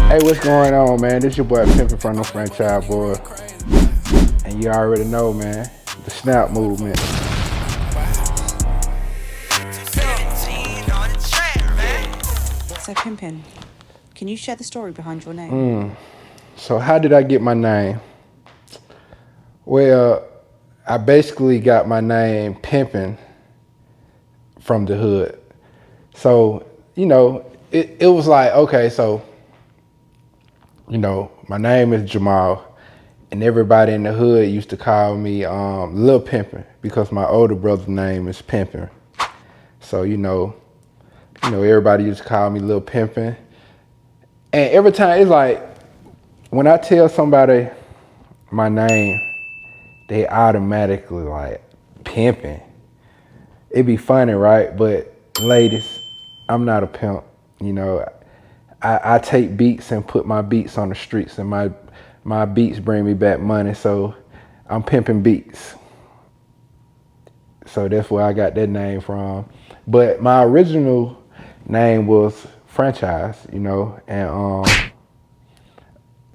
Hey, what's going on, man? This your boy Pimpin from the franchise, boy. And you already know, man, the snap movement. So, Pimpin, can you share the story behind your name? So how did I get my name? Well, I basically got my name Pimpin from the hood. So, it was like, okay, so, my name is Jamal, and everybody in the hood used to call me Lil Pimpin because my older brother's name is Pimpin. So, everybody used to call me Lil Pimpin. And every time it's like when I tell somebody my name, they automatically like pimping. It'd be funny, right? But ladies, I'm not a pimp. You know, I take beats and put my beats on the streets, and my beats bring me back money. So I'm pimping beats. So that's where I got that name from. But my original name was Franchise, and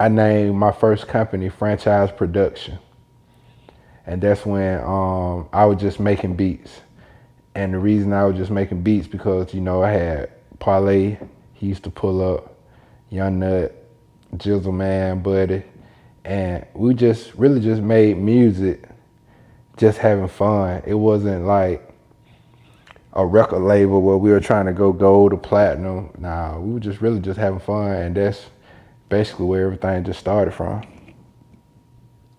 I named my first company Franchise Production. And that's when I was just making beats. And the reason I was just making beats because, I had Parlay, he used to pull up, Young Nut, Jizzle Man, Buddy. And we just really just made music, just having fun. It wasn't like a record label where we were trying to go gold or platinum. Nah, we were just really just having fun. And that's basically where everything just started from.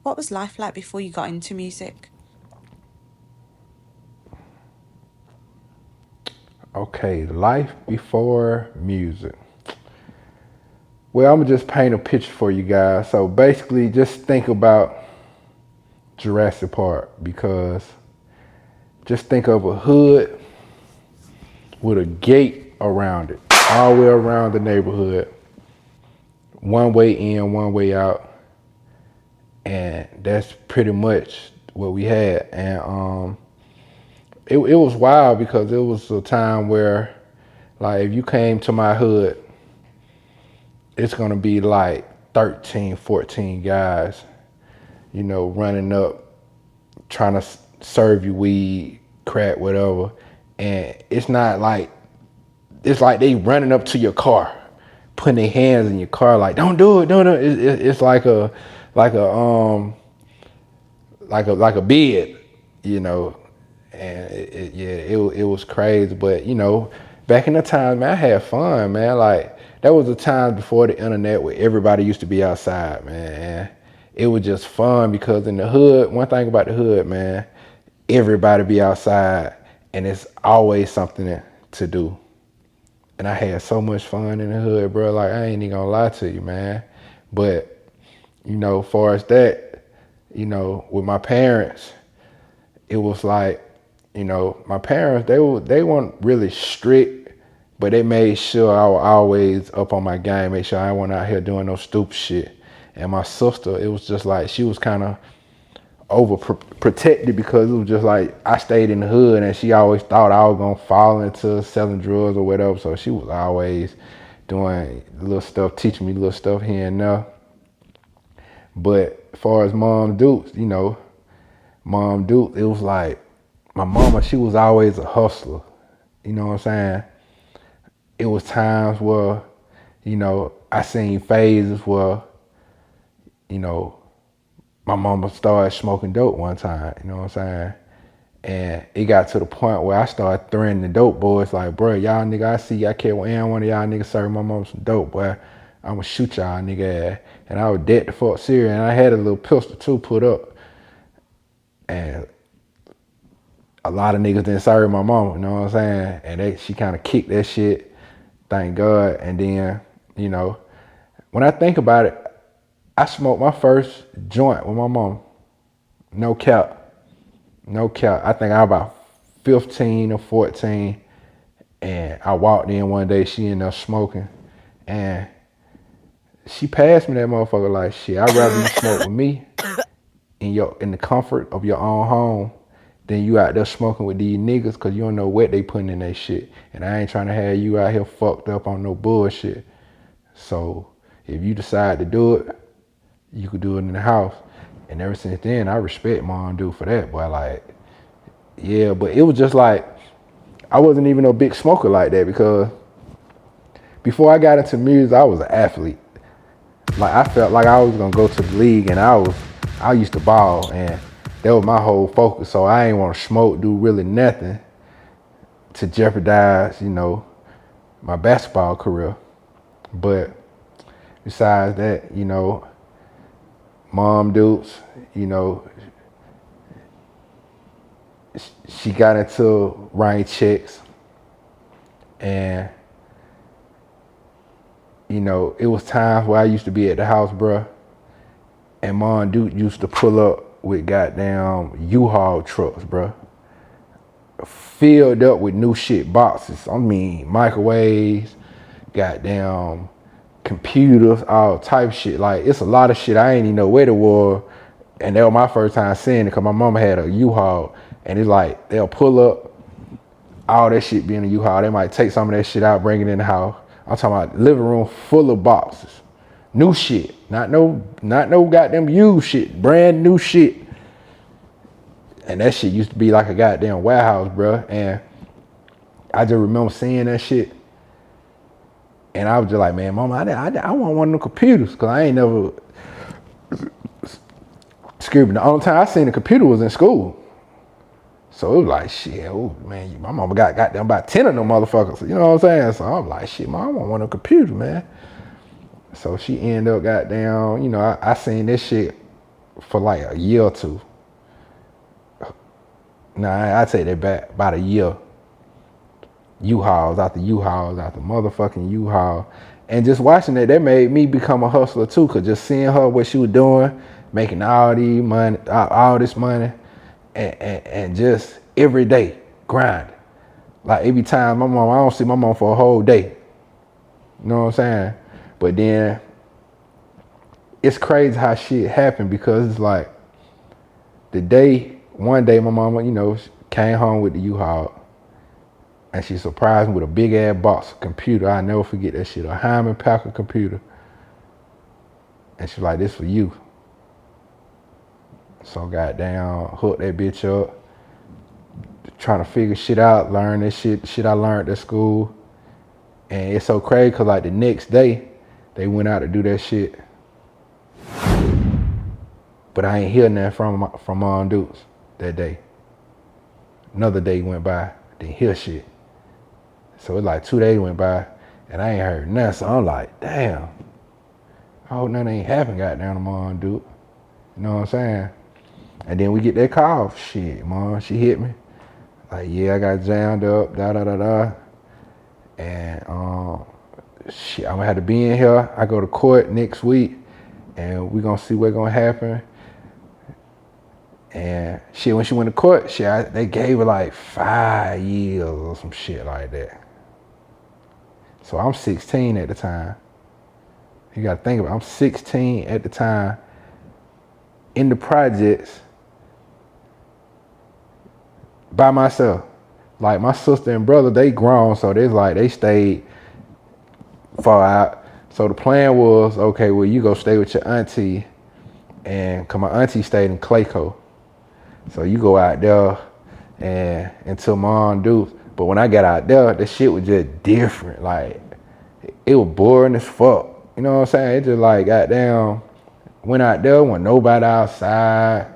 What was life like before you got into music? Okay, life before music. Well, I'm gonna just paint a picture for you guys. So basically, just think about Jurassic Park because just think of a hood with a gate around it, all the way around the neighborhood, one way in, one way out, and that's pretty much what we had. And it was wild because it was a time where, like, if you came to my hood, it's gonna be like 13, 14 guys, running up, trying to serve you weed, crack, whatever. And it's like they running up to your car, putting their hands in your car, like, don't do it, don't do it. It's like a like a bid, you know. And it was crazy. But back in the time, man, I had fun, man. Like, that was the time before the internet where everybody used to be outside, man. And it was just fun because in the hood, one thing about the hood, man, everybody be outside and it's always something to do. And I had so much fun in the hood, bro. Like, I ain't even gonna lie to you, man. But, far as that, with my parents, it was like, my parents, they weren't really strict, but they made sure I was always up on my game, make sure I wasn't out here doing no stupid shit. And my sister, it was just like she was kind of overprotected because it was just like I stayed in the hood and she always thought I was gonna fall into selling drugs or whatever. So she was always doing little stuff, teaching me little stuff here and there. But as far as Mom Duke, it was like my mama, she was always a hustler. You know what I'm saying? It was times where, I seen phases where, you know, my mama started smoking dope one time, you know what I'm saying? And it got to the point where I started threatening the dope boys, like, bro, y'all nigga, I see y'all care when one of y'all niggas serve my mama some dope, boy. I'ma shoot y'all nigga ass. And I was dead the fuck serious. And I had a little pistol too put up. And a lot of niggas didn't serve my mama, you know what I'm saying? And she kind of kicked that shit, thank God. And then, when I think about it, I smoked my first joint with my mom. No cap. No cap. I think I was about 15 or 14. And I walked in one day, she ended up smoking. And she passed me that motherfucker like, shit, I'd rather you smoke with me in the comfort of your own home than you out there smoking with these niggas because you don't know what they putting in that shit. And I ain't trying to have you out here fucked up on no bullshit. So, If you decide to do it, you could do it in the house. And ever since then, I respect Mom Dude for that. But like, yeah, but it was just like, I wasn't even a big smoker like that because before I got into music, I was an athlete. Like I felt like I was gonna go to the league, and I used to ball, and that was my whole focus. So I ain't want to smoke, do really nothing to jeopardize, my basketball career. But besides that, Mom Dukes, she got into writing checks, and it was times where I used to be at the house, bruh, and Mom Duke used to pull up with goddamn U-Haul trucks, bruh, filled up with new shit boxes. I mean, microwaves, goddamn computers, all type of shit. Like, it's a lot of shit I ain't even know where it was, and that was my first time seeing it because my mama had a U-Haul, and it's like they'll pull up all that shit being a U-Haul. They might take some of that shit out, bring it in the house. I'm talking about living room full of boxes. New shit. Not no goddamn used shit. Brand new shit. And that shit used to be like a goddamn warehouse, bruh. And I just remember seeing that shit. And I was just like, man, Mama, I want one of them computers. Because I ain't never... Excuse me. The only time I seen a computer was in school. So it was like, shit, oh man, my mama got goddamn about 10 of them motherfuckers. You know what I'm saying? So I'm like, shit, Mom, I want one of them computers, man. So she ended up goddamn, I seen this shit for like a year or two. Nah, I take that back, about a year. U-Hauls after U-Hauls after motherfucking U-Haul. And just watching that made me become a hustler too, cause just seeing her, what she was doing, making all this money, and just every day grinding. Like every time I don't see my mom for a whole day. You know what I'm saying? But then it's crazy how shit happened because it's like one day my mama, came home with the U-Haul and she surprised me with a big ass box of computer. I'll never forget that shit, a Hyman Packard computer. And she's like, this for you. So goddamn, hooked that bitch up, trying to figure shit out, learn this shit I learned at school. And it's so crazy because like the next day, they went out to do that shit. But I ain't hear nothing from Mom Dukes that day. Another day went by, didn't hear shit. So it's like 2 days went by, and I ain't heard nothing. So I'm like, damn. I hope nothing ain't happened, goddamn, to Mom Duke. You know what I'm saying? And then we get that call. Shit, Mom, she hit me. Like, yeah, I got jammed up, da-da-da-da. And shit, I'm gonna have to be in here. I go to court next week, and we gonna see what's gonna happen. And shit, when she went to court, they gave her like 5 years or some shit like that. So I'm 16 at the time. You gotta think about it. I'm 16 at the time in the projects by myself. Like my sister and brother, they grown, so they stayed far out. So the plan was, okay, well, you go stay with your auntie, and cause my auntie stayed in Clayco. So you go out there and until Mom Dukes. But when I got out there, the shit was just different. Like it was boring as fuck. You know what I'm saying? It just like goddamn went out there, wasn't nobody outside.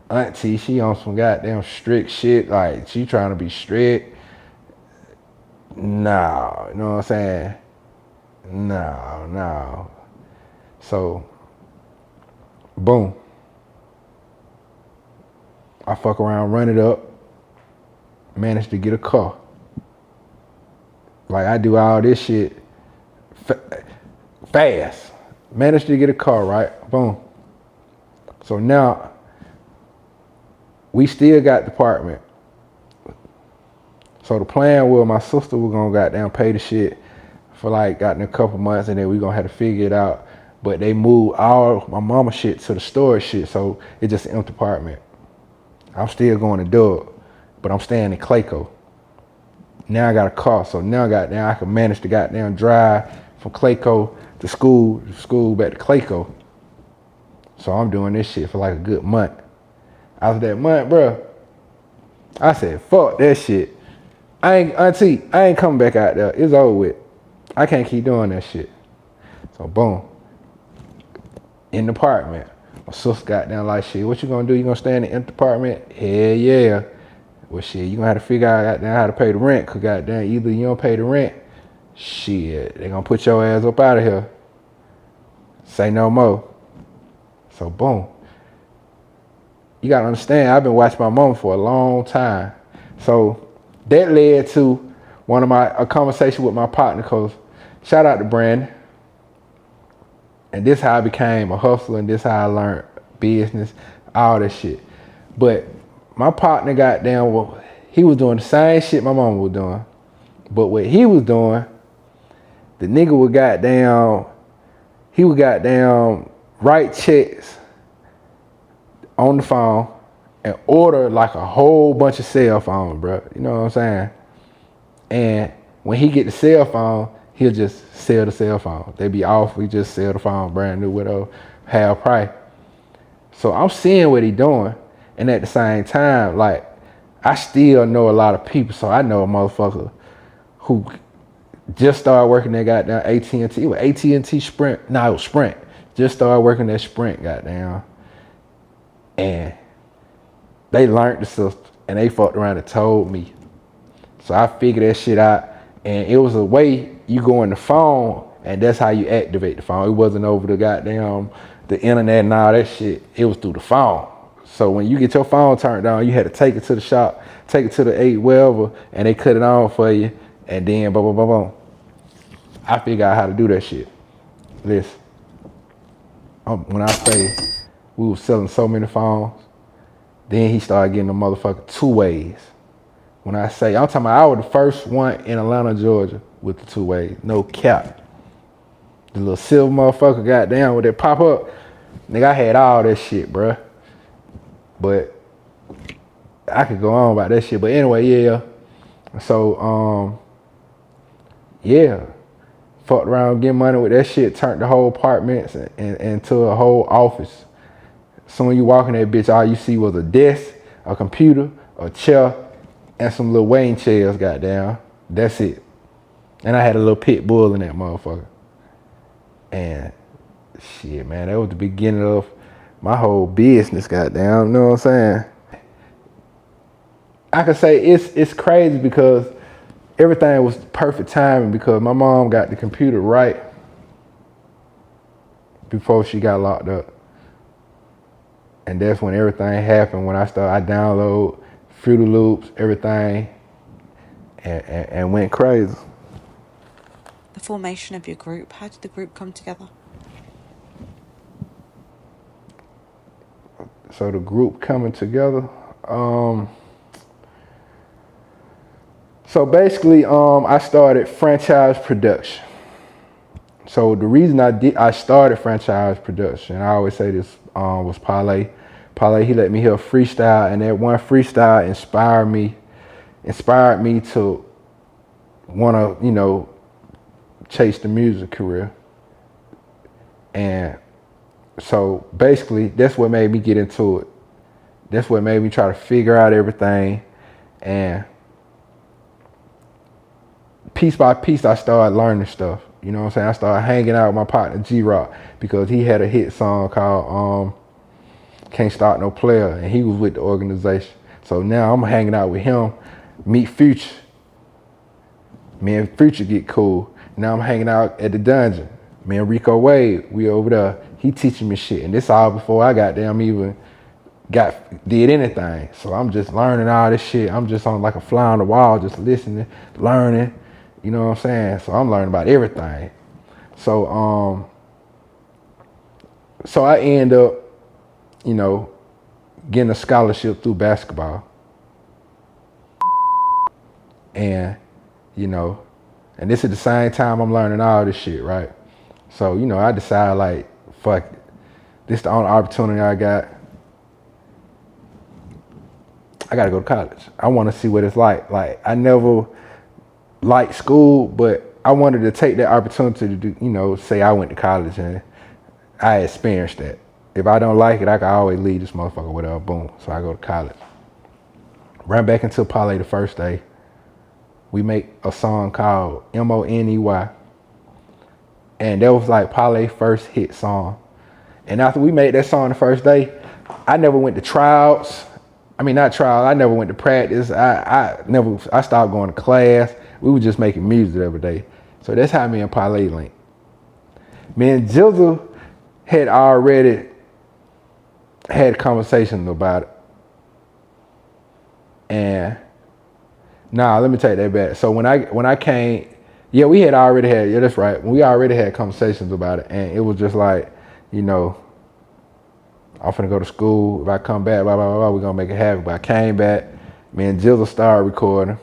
Auntie, she on some goddamn strict shit. Like she trying to be strict. No, you know what I'm saying? No. So, boom. I fuck around, run it up, managed to get a car. Like I do all this shit fast. Managed to get a car, right? Boom. So now we still got the apartment. So the plan was my sister was gonna goddamn pay the shit for like goddamn a couple months, and then we gonna have to figure it out. But they moved all my mama shit to the storage shit, so it's just an empty apartment. I'm still going to do it, but I'm staying in Clayco. Now I got a car, so now I can manage to goddamn drive from Clayco to school back to Clayco. So I'm doing this shit for like a good month. After that month, bro, I said, fuck that shit. Auntie, I ain't coming back out there. It's over with. I can't keep doing that shit. So boom, in the apartment. My sister got down like, shit, what you gonna do? You gonna stay in the empty apartment? Hell yeah. Well, shit, you gonna have to figure out goddamn how to pay the rent, cause goddamn either you don't pay the rent, shit, they gonna put your ass up out of here. Say no more. So boom. You gotta understand, I've been watching my mom for a long time. So that led to a conversation with my partner, cause shout out to Brandon. And this how I became a hustler, and this how I learned business, all that shit. But my partner got down, well, he was doing the same shit my mama was doing. But what he was doing, the nigga he would goddamn write checks on the phone and order like a whole bunch of cell phones, bro. You know what I'm saying? And when he get the cell phone, he'll just sell the cell phone. They be off, we just sell the phone brand new, whatever, half price. So I'm seeing what he doing, and at the same time, like, I still know a lot of people. So I know a motherfucker who just started working at goddamn AT&T. It was AT&T Sprint. No, it was Sprint. Just started working at Sprint, goddamn. And they learned the system, and they fucked around and told me. So I figured that shit out, and it was a way you go on the phone, and that's how you activate the phone. It wasn't over the goddamn the internet and all that shit. It was through the phone. So when you get your phone turned on, you had to take it to the shop, take it to the 8 wherever, and they cut it on for you, and then boom, boom, boom, boom. I figured out how to do that shit. Listen, when I say we were selling so many phones, then he started getting the motherfucker 2 ways. When I say, I'm talking about I was the first one in Atlanta, Georgia with the 2 ways, no cap. The little silver motherfucker got down with that pop up. Nigga, I had all that shit, bruh. But I could go on about that shit. But anyway, yeah. So, yeah. Fucked around, getting money with that shit, turned the whole apartments into a whole office. So when you walk in that bitch, all you see was a desk, a computer, a chair, and some little weighing chairs, goddamn. That's it. And I had a little pit bull in that motherfucker. And shit, man, that was the beginning of my whole business, goddamn. You know what I'm saying? I could say it's crazy because everything was perfect timing, because my mom got the computer right before she got locked up. And that's when everything happened. When I download Fruity Loops, everything, and went crazy. The formation of your group, how did the group come together? So the group coming together. So basically, I started franchise production. So the reason I started franchise production, I always say this, was Parlay. Parlay, he let me hear freestyle, and that one freestyle inspired me to want to, chase the music career. And so basically, that's what made me get into it. That's what made me try to figure out everything. And piece by piece, I started learning stuff. You know what I'm saying? I started hanging out with my partner G-Rock, because he had a hit song called Can't Start No Player, and he was with the organization. So now I'm hanging out with him, meet Future. Me and Future get cool. Now I'm hanging out at the dungeon. Me and Rico Wade, we over there. He teaching me shit. And this all before I even did anything. So I'm just learning all this shit. I'm just on like a fly on the wall, just listening, learning. You know what I'm saying? So I'm learning about everything. So so I end up, getting a scholarship through basketball. And, and this is the same time I'm learning all this shit, right? So, I decided like, fuck it. This is the only opportunity I got. I gotta go to college. I wanna see what it's like. Like, I never liked school, but I wanted to take that opportunity to do, say I went to college and I experienced that. If I don't like it, I can always leave this motherfucker without boom. So I go to college. Ran back into Parlay the first day. We make a song called Money. And that was like Parlay's first hit song. And after we made that song the first day, I never went to trials. I mean, not trials. I never went to practice. I stopped going to class. We were just making music every day. So that's how me and Parlay linked. Me and Jizzle had already had conversations about it. And let me take that back. So when I came, yeah, we had already had, yeah, that's right. We already had conversations about it. And it was just like, I'm finna go to school. If I come back, blah, blah, blah, blah, we're gonna make it happen. But I came back, me and Jizzle started recording.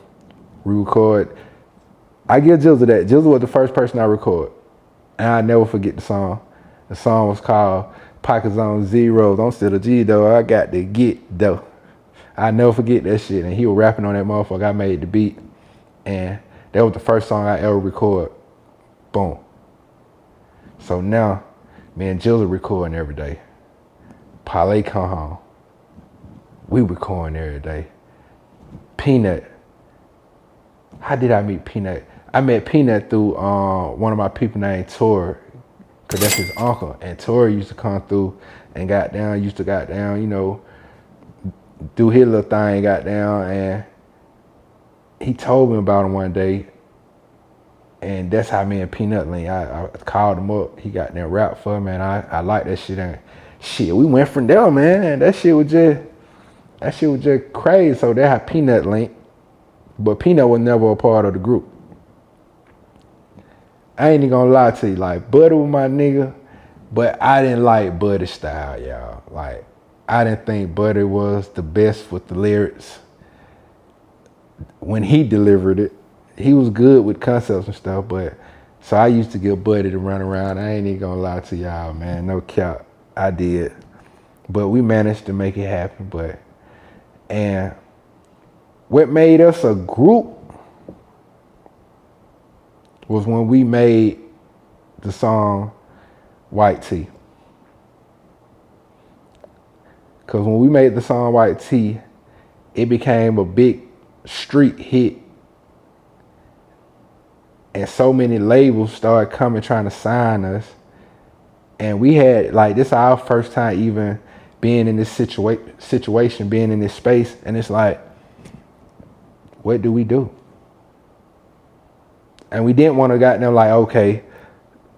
We record. I give Jizzle that. Jizzle was the first person I record. And I never forget the song. The song was called Pockets on Zero. Don't steal a G though, I got to get though. I never forget that shit. And he was rapping on that motherfucker. I made the beat. And that was the first song I ever record. Boom. So now, me and Jill are recording every day. Parlay come home. We recording every day. Peanut. How did I meet Peanut? I met Peanut through one of my people named Tori, because that's his uncle. And Tori used to come through and used to do his little thing, and he told me about him one day, and that's how me and Peanut linked. I called him up. He got that rap for me, and I like that shit. And shit, we went from there, man. That shit was just crazy. So that's how Peanut linked. But Peanut was never a part of the group. I ain't even gonna lie to you. Like, Buddy was my nigga, but I didn't like Buddy's style, y'all. Like, I didn't think Buddy was the best with the lyrics. When he delivered it, he was good with concepts and stuff, but so I used to give Buddy to run around. I ain't even gonna lie to y'all, man. No cap. I did. But we managed to make it happen. And what made us a group was when we made the song White Tee. Because when we made the song White Tee, it became a big street hit. And so many labels started coming trying to sign us. And we had, like, this is our first time even being in this situation, being in this space. And it's like, what do we do? And we didn't want to got them like, okay,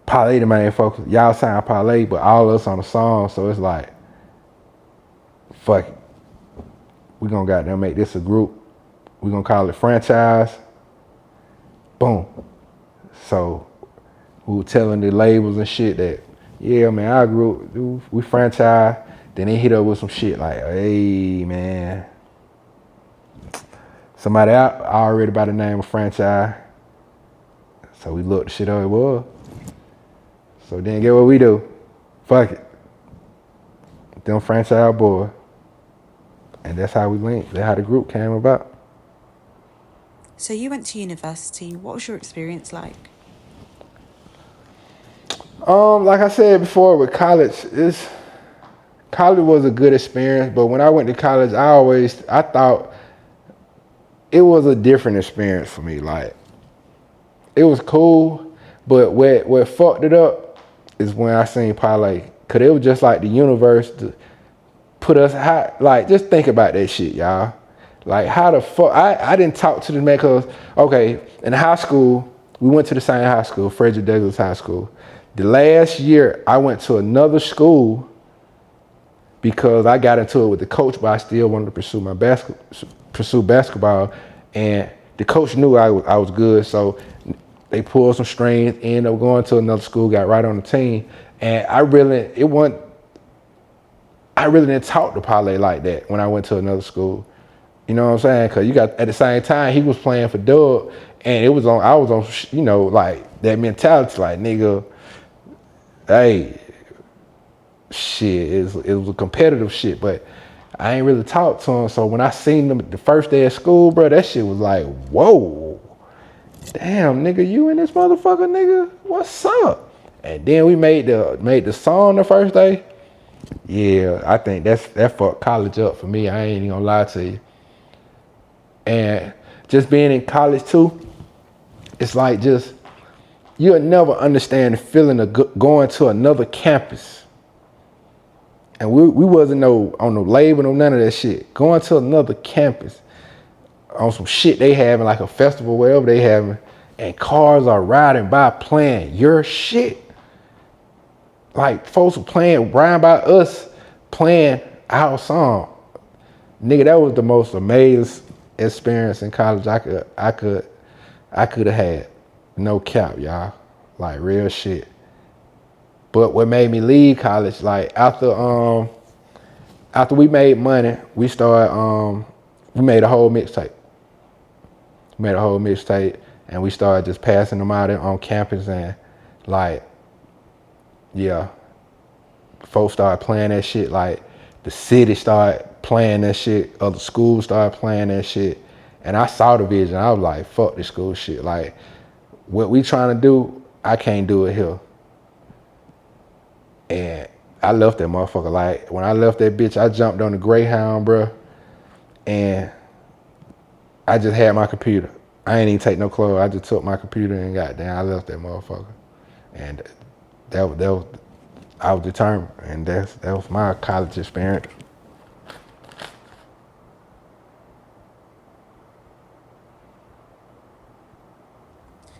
Parlay the main focus. Y'all sign Parlay, but all of us on the song. So it's like, fuck it. We're going to got them make this a group. We're going to call it franchise. Boom. So we were telling the labels and shit that, yeah, man, our group, dude, we franchise. Then they hit up with some shit like, hey, man, somebody out already by the name of franchise. So we looked the shit up it was. So then get what we do. Fuck it. Them franchise boy. And that's how we linked. That's how the group came about. So you went to university. What was your experience like? Like I said before with college, college was a good experience, but when I went to college, I thought it was a different experience for me. Like, it was cool, but what fucked it up is when I seen Parlay. Cause it was just like the universe to put us high. Like, just think about that shit, y'all. Like, how the fuck, I didn't talk to the man cause, okay, in high school, we went to the same high school, Frederick Douglass High School. The last year, I went to another school because I got into it with the coach, but I still wanted to pursue basketball. And the coach knew I was good, so they pulled some strings, ended up going to another school, got right on the team. And I really didn't talk to Parlay like that when I went to another school. You know what I'm saying? Because you got, at the same time, he was playing for Doug, and I was on, like, that mentality, like, nigga, hey, shit, it was a competitive shit, but I ain't really talked to him. So when I seen them the first day of school, bro, that shit was like, whoa. damn, nigga, you and this motherfucker, nigga, what's up? And then we made the song the first day. Yeah, I think that fucked college up for me. I ain't even gonna lie to you. And just being in college too, it's like just you'll never understand the feeling of going to another campus. And we wasn't on no label, no none of that shit. Going to another campus on some shit they having, like a festival, wherever they having, and cars are riding by playing your shit. Like folks were riding by us playing our song. Nigga, that was the most amazing experience in college I could have had. No cap, y'all. Like real shit. But what made me leave college, like after we made money, we made a whole mixtape. And we started just passing them out on campus, and like, yeah, folks started playing that shit. Like the city started playing that shit, other schools started playing that shit. And I saw the vision. I was like, fuck this school shit. Like, what we trying to do, I can't do it here. And I left that motherfucker. Like, when I left that bitch, I jumped on the Greyhound, bro. And I just had my computer. I ain't even take no clothes. I just took my computer and goddamn, I left that motherfucker. And that was I was determined. And that was my college experience.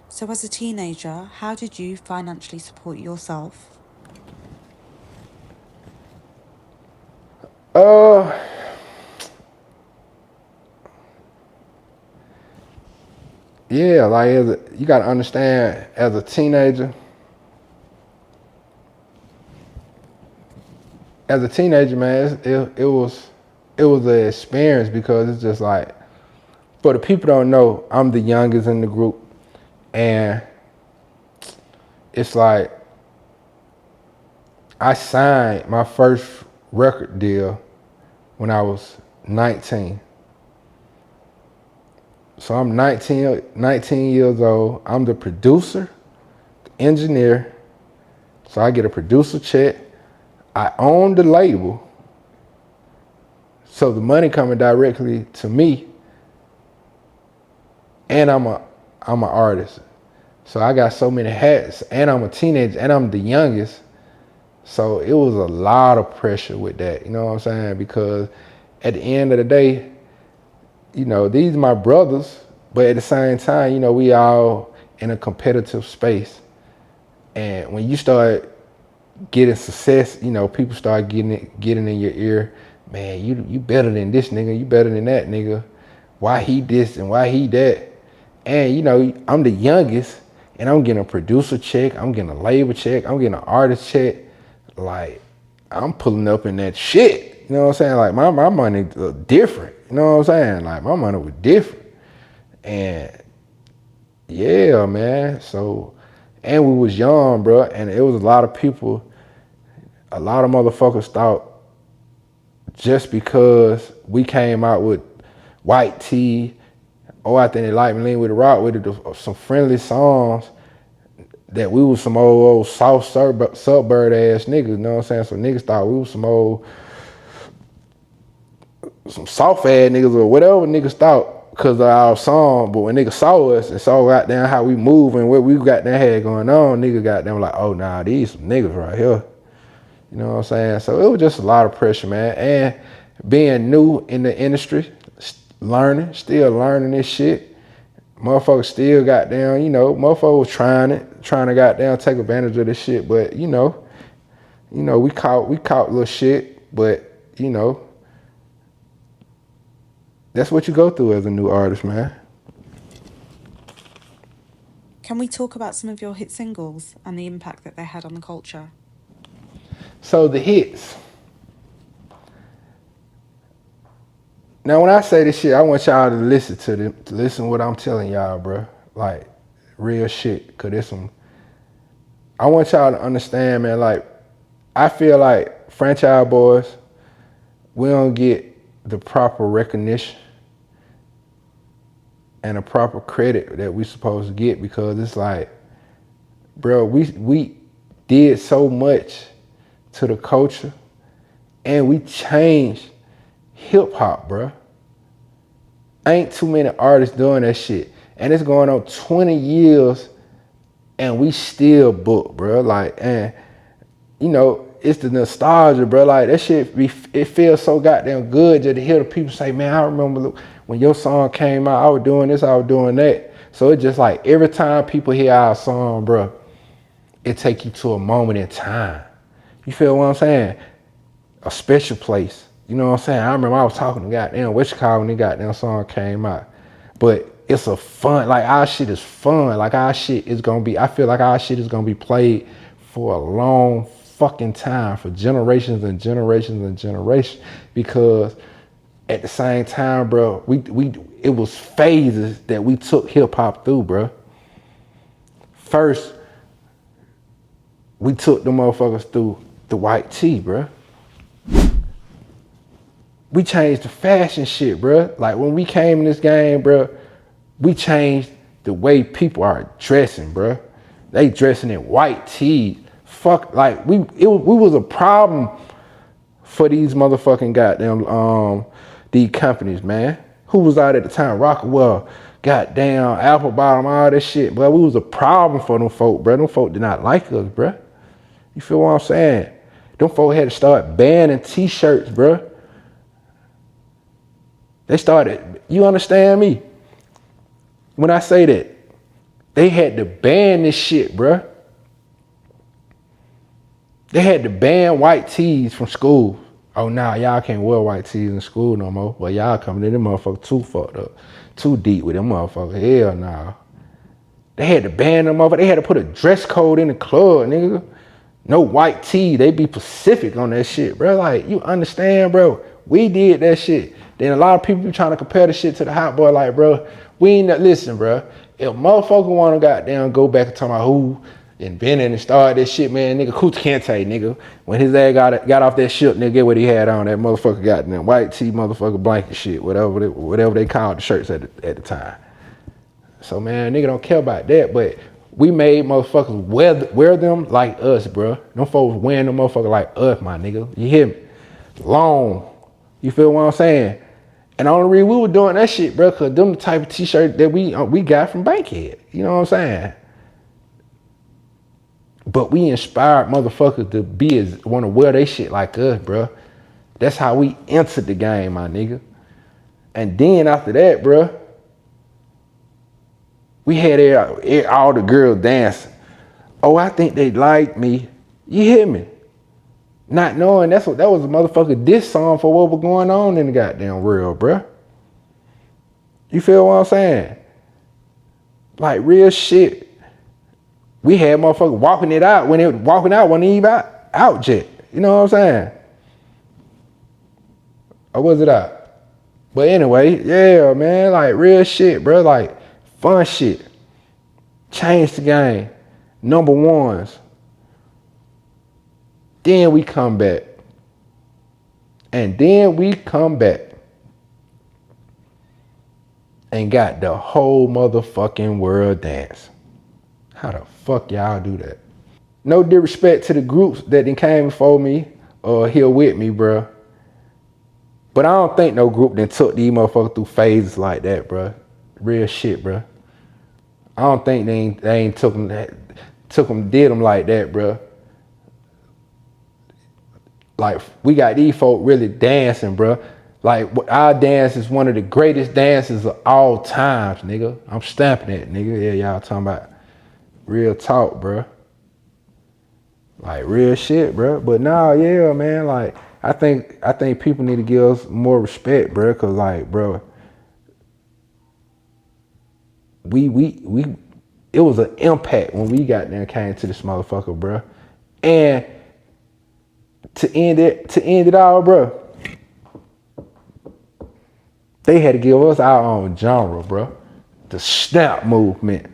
So, as a teenager, how did you financially support yourself? Yeah, like you gotta understand, as a teenager, man, it was an experience, because it's just like, for the people don't know, I'm the youngest in the group, and it's like I signed my first record deal when I was 19. So I'm 19 years old. I'm the producer, the engineer. So I get a producer check. I own the label. So the money coming directly to me. And I'm an artist. So I got so many hats, and I'm a teenager, and I'm the youngest. So it was a lot of pressure with that, you know what I'm saying? Because at the end of the day, you know, these are my brothers, but at the same time, you know, we all in a competitive space. And when you start getting success, you know, people start getting in your ear, man, you better than this nigga, you better than that nigga. Why he this and why he that? And you know, I'm the youngest, and I'm getting a producer check, I'm getting a label check, I'm getting an artist check. Like, I'm pulling up in that shit. You know what I'm saying? Like, my money different. You know what I'm saying? Like, my money was different. And yeah, man. So, and we was young, bro. And it was a lot of people, a lot of motherfuckers thought just because we came out with White Tee, or I think they like me lean with the rock with it, some friendly songs, that we was some old soft suburb ass niggas, you know what I'm saying? So niggas thought we was some soft ass niggas or whatever niggas thought because of our song. But when niggas saw us and saw goddamn how we move and what we goddamn had going on, niggas goddamn like, oh nah, these some niggas right here. You know what I'm saying? So it was just a lot of pressure, man. And being new in the industry, still learning this shit. Motherfuckers still goddamn, you know, motherfuckers was trying to goddamn take advantage of this shit. But you know, we caught little shit. But you know, that's what you go through as a new artist, man. Can we talk about some of your hit singles and the impact that they had on the culture? So the hits. Now, when I say this shit, I want y'all to listen to listen to what I'm telling y'all, bro. Like, real shit. Cause there's some. I want y'all to understand, man. Like, I feel like franchise boys, we don't get the proper recognition and the proper credit that we supposed to get, because it's like, bro, we did so much to the culture and we changed hip hop, bro. Ain't too many artists doing that shit. And it's going on 20 years and we still book, bro. Like, and you know, it's the nostalgia, bro. Like that shit, it feels so goddamn good just to hear the people say, man, I remember when your song came out, I was doing this, I was doing that. So it's just like every time people hear our song, bro, it take you to a moment in time. You feel what I'm saying? A special place. You know what I'm saying? I remember I was talking to goddamn Wichita when the goddamn song came out. But it's a fun, like our shit is fun. Like our shit is gonna be, I feel like our shit is gonna be played for a long fucking time, for generations and generations and generations. Because at the same time, bro, it was phases that we took hip hop through, bro. First, we took the motherfuckers through the white tee, bro. We changed the fashion shit, bro. Like when we came in this game, bro, we changed the way people are dressing, bro. They dressing in white tees. Fuck, like we was a problem for these motherfucking goddamn these companies, man. Who was out at the time? Rockwell, goddamn Apple Bottom, all that shit, bro. We was a problem for them folk, bro. Them folk did not like us, bro. You feel what I'm saying? Them folk had to start banning t-shirts, bro. They started, you understand me? When I say that, they had to ban this shit, bruh. They had to ban white tees from school. Oh, nah, y'all can't wear white tees in school no more. Well, y'all coming in them motherfuckers too fucked up. Too deep with them motherfuckers. Hell nah. They had to ban them motherfuckers. They had to put a dress code in the club, nigga. No white tee. They be Pacific on that shit, bro. Like, you understand, bro? We did that shit. Then a lot of people be trying to compare the shit to the hot boy. Like, bro, we ain't not listen, bro. If motherfucker want to goddamn go back and talk about who invented and started this shit, man, nigga, Coochie Kente, nigga. When his ass got off that ship, nigga, get what he had on. That motherfucker got them white tee, motherfucker blanket shit, whatever they called the shirts at the time. So, man, nigga don't care about that, but we made motherfuckers wear them like us, bro. Them folks wearing them motherfuckers like us, my nigga. You hear me? Long. You feel what I'm saying? And the only reason we were doing that shit, bro, cause them the type of t-shirt that we got from Bankhead. You know what I'm saying? But we inspired motherfuckers to want to wear they shit like us, bro. That's how we entered the game, my nigga. And then after that, bro, we had all the girls dancing. Oh, I think they like me. You hear me? Not knowing that was a motherfucker diss song for what was going on in the goddamn world, bruh. You feel what I'm saying? Like real shit. We had motherfuckers walking it out when it walking out wasn't even out yet. You know what I'm saying? Or was it out? But anyway, yeah, man, like real shit, bro. Like fun shit. Change the game. Number ones. Then we come back. And then we come back. And got the whole motherfucking world dance. How the fuck y'all do that? No disrespect to the groups that then came before me or here with me, bro. But I don't think no group that took these motherfuckers through phases like that, bro. Real shit, bro. I don't think they ain't took them, did them like that, bro. Like we got these folk really dancing, bro. Like our dance is one of the greatest dances of all times, nigga. I'm stamping it, nigga. Yeah, y'all talking about real talk, bro. Like real shit, bro. But nah, yeah, man. Like I think people need to give us more respect, bro. Cause like, bro, we it was an impact when we got there and came to this motherfucker, bro. And to end it all, bro, they had to give us our own genre, bro. The snap movement.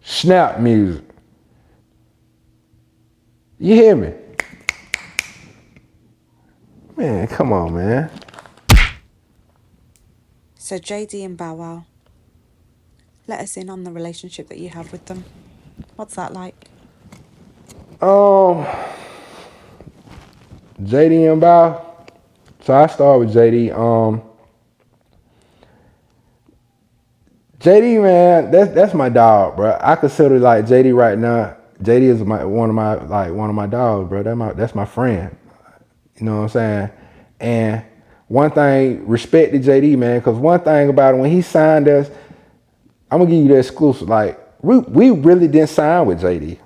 Snap music. You hear me? Man, come on, man. So JD and Bow Wow, let us in on the relationship that you have with them. What's that like? JD and Bow. So I start with JD. JD, man, that's my dog, bro. I consider like JD right now. JD is one of my dogs, bro. That's my friend. You know what I'm saying? And one thing, respect to JD, man, because one thing about it, when he signed us, I'm gonna give you the exclusive. Like we really didn't sign with JD,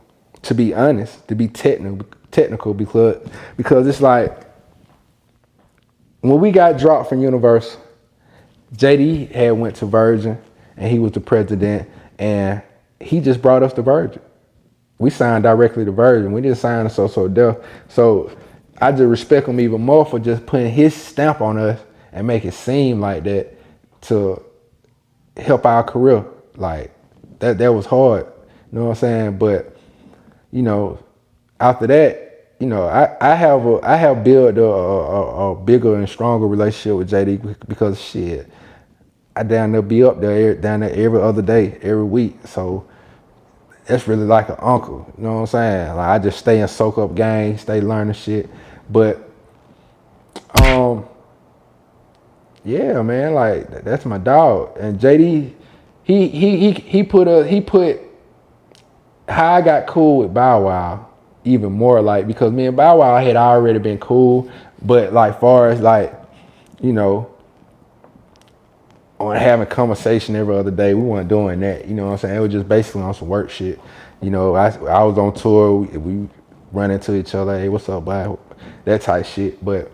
to be honest, to be technical because it's like when we got dropped from Universal, JD had went to Virgin and he was the president and he just brought us to Virgin. We signed directly to Virgin. We didn't sign to So Def. So I just respect him even more for just putting his stamp on us and make it seem like that to help our career. Like that was hard. You know what I'm saying? But you know, after that, you know, I have built a bigger and stronger relationship with JD because shit, I down there be up there down there every other day, every week. So that's really like an uncle. You know what I'm saying? Like I just stay and soak up game, stay learning shit. But yeah, man, like that's my dog. And JD, he put how I got cool with Bow Wow even more, like because me and Bow Wow had already been cool, but like far as like, you know, on having conversation every other day, we weren't doing that. You know what I'm saying? It was just basically on some work shit. You know, I was on tour, we run into each other, hey, what's up, bud? That type shit. But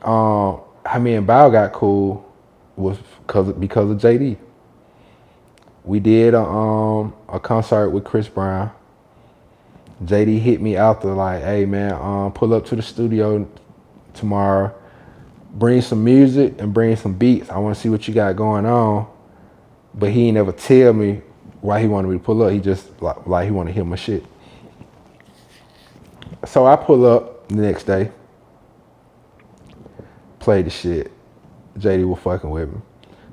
how me and Bow got cool was because of JD. We did a concert with Chris Brown. JD hit me out there like, hey man, pull up to the studio tomorrow, bring some music and bring some beats. I want to see what you got going on. But he ain't never tell me why he wanted me to pull up. He just like he wanted to hear my shit. So I pull up the next day, play the shit. JD was fucking with me.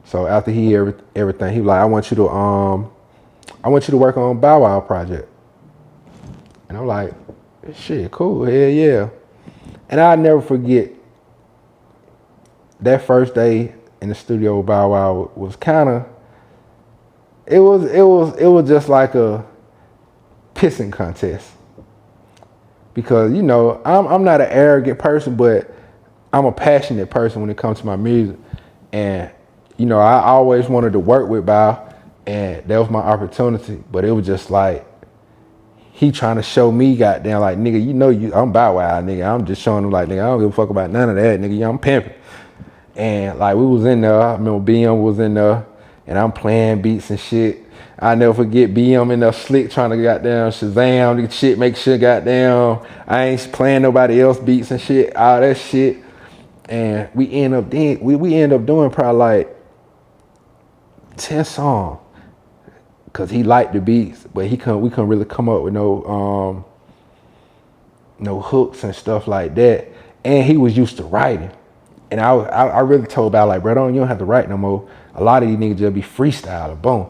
So after he heard everything, he was like, I want you to work on Bow Wow project. And I'm like, shit, cool, hell yeah. And I'll never forget that first day in the studio with Bow Wow was kind of, it was just like a pissing contest. Because, you know, I'm not an arrogant person, but I'm a passionate person when it comes to my music. And, you know, I always wanted to work with Bow, and that was my opportunity. But it was just like, he trying to show me, goddamn, like, nigga, you know, I'm Bow Wow, nigga. I'm just showing him, like, nigga, I don't give a fuck about none of that, nigga. Yeah, I'm pimping. And, like, we was in there. I remember BM was in there, and I'm playing beats and shit. I never forget BM in there slick trying to goddamn Shazam the shit, make sure goddamn I ain't playing nobody else beats and shit, all that shit. And we end up doing probably like 10 songs. Cause he liked the beats, but we couldn't really come up with no hooks and stuff like that. And he was used to writing. And I really told about like, bro, you don't have to write no more. A lot of these niggas just be freestyling, boom.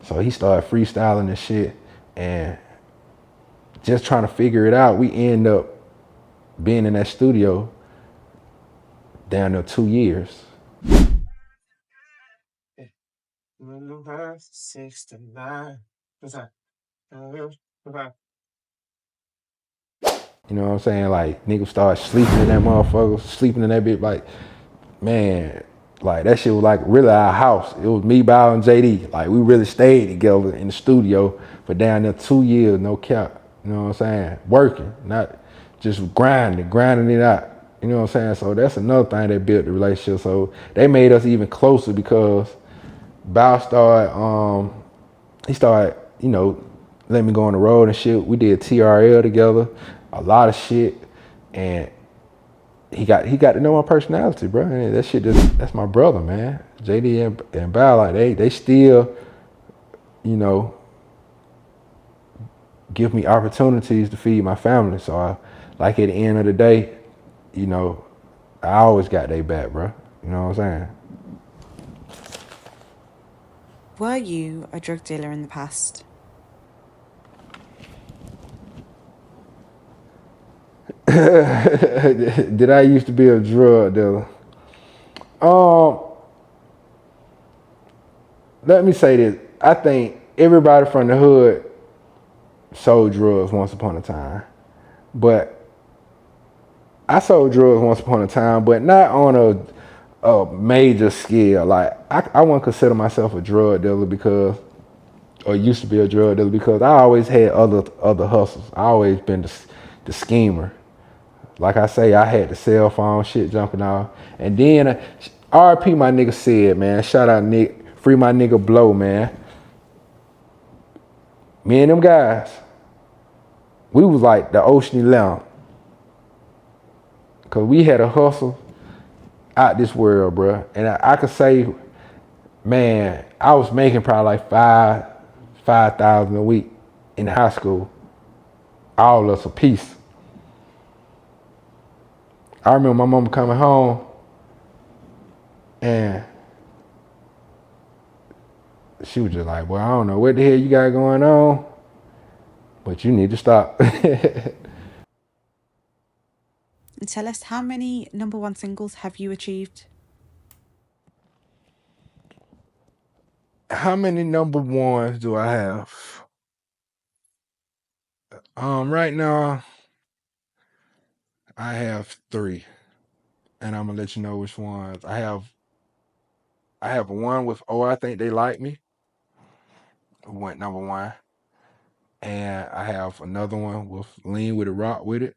So he started freestyling and shit and just trying to figure it out. We end up being in that studio down there 2 years. You know what I'm saying? Like, niggas started sleeping in that motherfucker, sleeping in that bitch. Like, man, like, that shit was like really our house. It was me, Bow, and JD. Like, we really stayed together in the studio for down there 2 years, no cap. You know what I'm saying? Working, not just grinding it out. You know what I'm saying? So that's another thing that built the relationship. So they made us even closer because Bow started, he started, you know, letting me go on the road and shit. We did TRL together, a lot of shit, and he got to know my personality, bro. And that shit that's my brother, man. JD and Bow, like they still, you know, give me opportunities to feed my family. So like at the end of the day, you know, I always got their back, bro. You know what I'm saying? Were you a drug dealer in the past? Did I used to be a drug dealer? Um, Let me say this. I think everybody from the hood sold drugs once upon a time. But I sold drugs once upon a time, but not on a major scale. Like I wouldn't consider myself a drug dealer because, or used to be a drug dealer because I always had other hustles. I always been the schemer. Like I say, I had the cell phone shit jumping off, and then RP my nigga said, man, shout out Nick, free my nigga Blow, man. Me and them guys, we was like the Ocean Lamb, cause we had a hustle out this world, bro. And I could say, man, I was making probably like 5,000 a week in high school, all us a piece. I remember my mama coming home and she was just like, well, I don't know what the hell you got going on, but you need to stop. And tell us, how many number one singles have you achieved? How many number ones do I have? Right now I have 3, and I'm gonna let you know which ones. I have one with "Oh I Think They Like Me," who went number one, and I have another one with "Lean with It, Rock with It."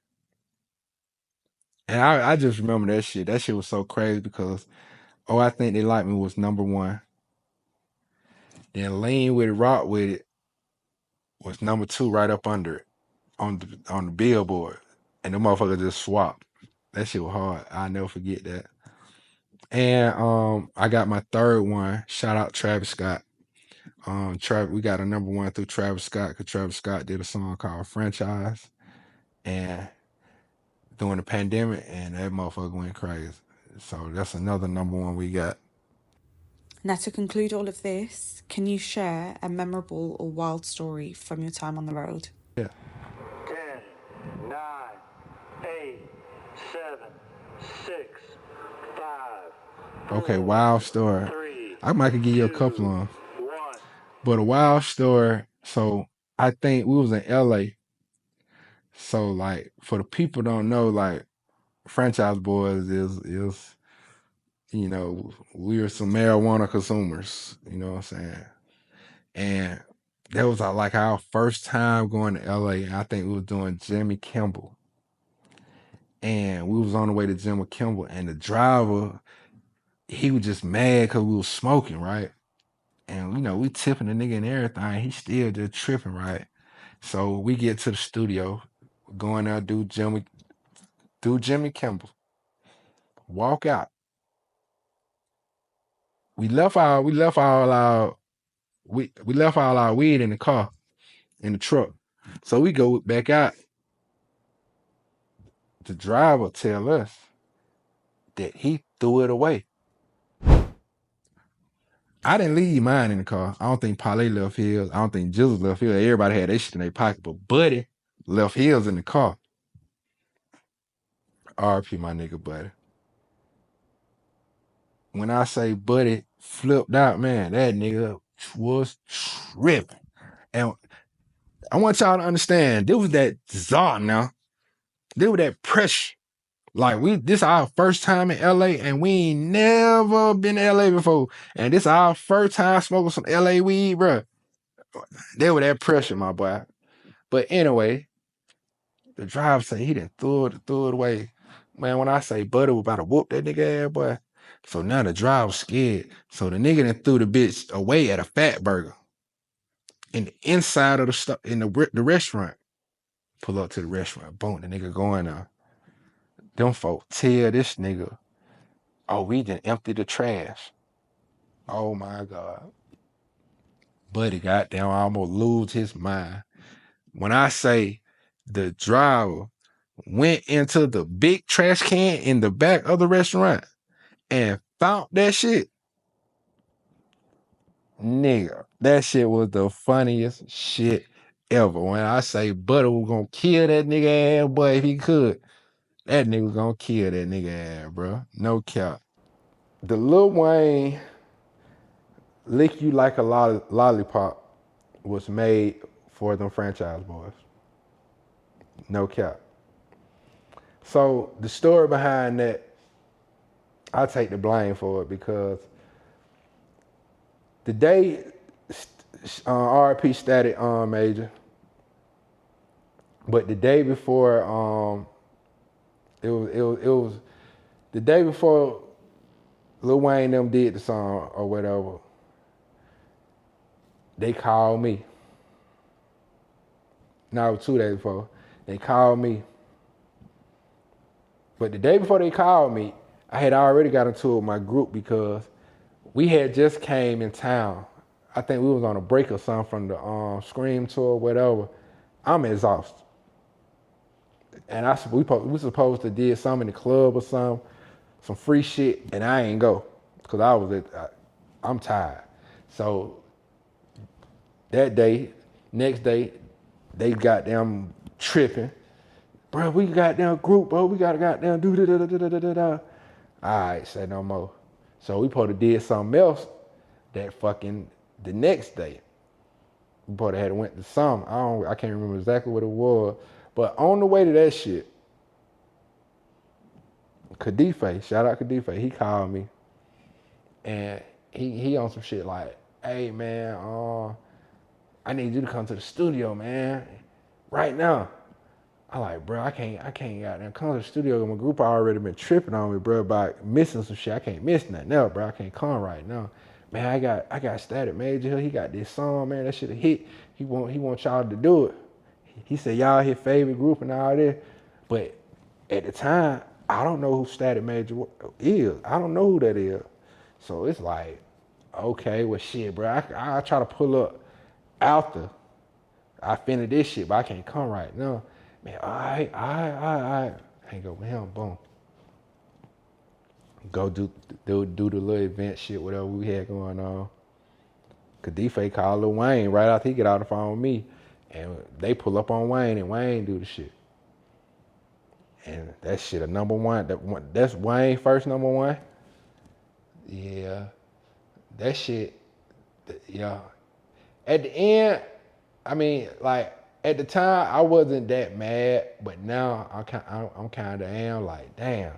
And I just remember that shit. That shit was so crazy because "Oh I Think They Like Me" was number one. Then "Lean with It, Rock with It" was number 2, right up under it on the Billboard, and the motherfucker just swapped. That shit was hard. I'll never forget that. And I got my third one. Shout out Travis Scott. We got a number one through Travis Scott because Travis Scott did a song called "Franchise," and during the pandemic, and that motherfucker went crazy. So that's another number one we got. Now, to conclude all of this, can you share a memorable or wild story from your time on the road? Yeah. 10, 9, 8, 7, 6, 5, Okay, 4, wild story. 3, I might could give you a 2, couple of them, 1. but a wild story. So I think we was in LA. So like for the people don't know, like Franchise Boys is we are some marijuana consumers. You know what I'm saying? And that was like our first time going to LA. And I think we was doing Jimmy Kimball. And we was on the way to Jimmy Kimball, and the driver, he was just mad because we was smoking, right? And we tipping the nigga and everything. He still just tripping, right? So we get to the studio, going there, do Jimmy Kimball, walk out. We left all our weed in the car, in the truck. So we go back out. The driver tell us that he threw it away. I didn't leave mine in the car. I don't think Parlay left his. I don't think Jizzle left his. Everybody had their shit in their pocket, but Buddy left his in the car. RP my nigga Buddy. When I say Buddy flipped out, man, that nigga was tripping. And I want y'all to understand, there was that czar now. There was that pressure. Like this our first time in LA, and we ain't never been to LA before. And this our first time smoking some LA weed, bro. There was that pressure, my boy. But anyway, the driver said he didn't throw it away. Man, when I say Buddy was about to whoop that nigga ass, boy. So now the driver's scared. So the nigga done threw the bitch away at a Fat Burger in the inside of the restaurant. Pull up to the restaurant. Boom, the nigga going now. Them folk tell this nigga, oh, we done emptied the trash. Oh my God. Buddy goddamn almost lose his mind. When I say the driver went into the big trash can in the back of the restaurant and found that shit. Nigga, that shit was the funniest shit ever. When I say Butter was gonna kill that nigga ass, boy, if he could, that nigga was gonna kill that nigga ass, bro. No cap. The Lil Wayne Lick You Like a Lollipop was made for them franchise boys. No cap. So the story behind that, I take the blame for it because the day RP Static Major, but the day before it was the day before Lil Wayne them did the song or whatever. They called me. No, it was 2 days before. They called me. But the day before they called me, I had already got into it with my group because we had just came in town. I think we was on a break or something from the Scream tour, whatever. I'm exhausted. And we supposed to did something in the club or something, some free shit, and I ain't go because I'm tired. So that day, next day, they got them tripping. Bro, we got down group, bro. We gotta goddamn do da da da da da da da. All right, say no more. So we probably did something else that fucking the next day. We probably had went to some. I can't remember exactly what it was. But on the way to that shit, Kadife, shout out Kadife, he called me and he on some shit like, hey man, I need you to come to the studio, man, right now. I like, bro, I can't goddamn come to the studio. My group already been tripping on me, bro, about missing some shit. I can't miss nothing else, bro. I can't come right now. Man, I got Static Major here. He got this song, man. That shit a hit. He want y'all to do it. He said y'all his favorite group and all this. But at the time, I don't know who Static Major is. I don't know who that is. So it's like, okay, well shit, bro. I try to pull up after I finish this shit, but I can't come right now. Man, all right. Hang up with him, boom. Go do the little event shit, whatever we had going on. Kadife called Lil Wayne right after he get out the phone with me. And they pull up on Wayne and Wayne do the shit. And that shit a number one. That's Wayne first number one. Yeah. That shit, yeah. At the end, I mean, like, at the time, I wasn't that mad, but now I'm kind of am like, damn,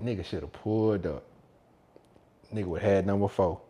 nigga should have pulled up. Nigga would have had number 4.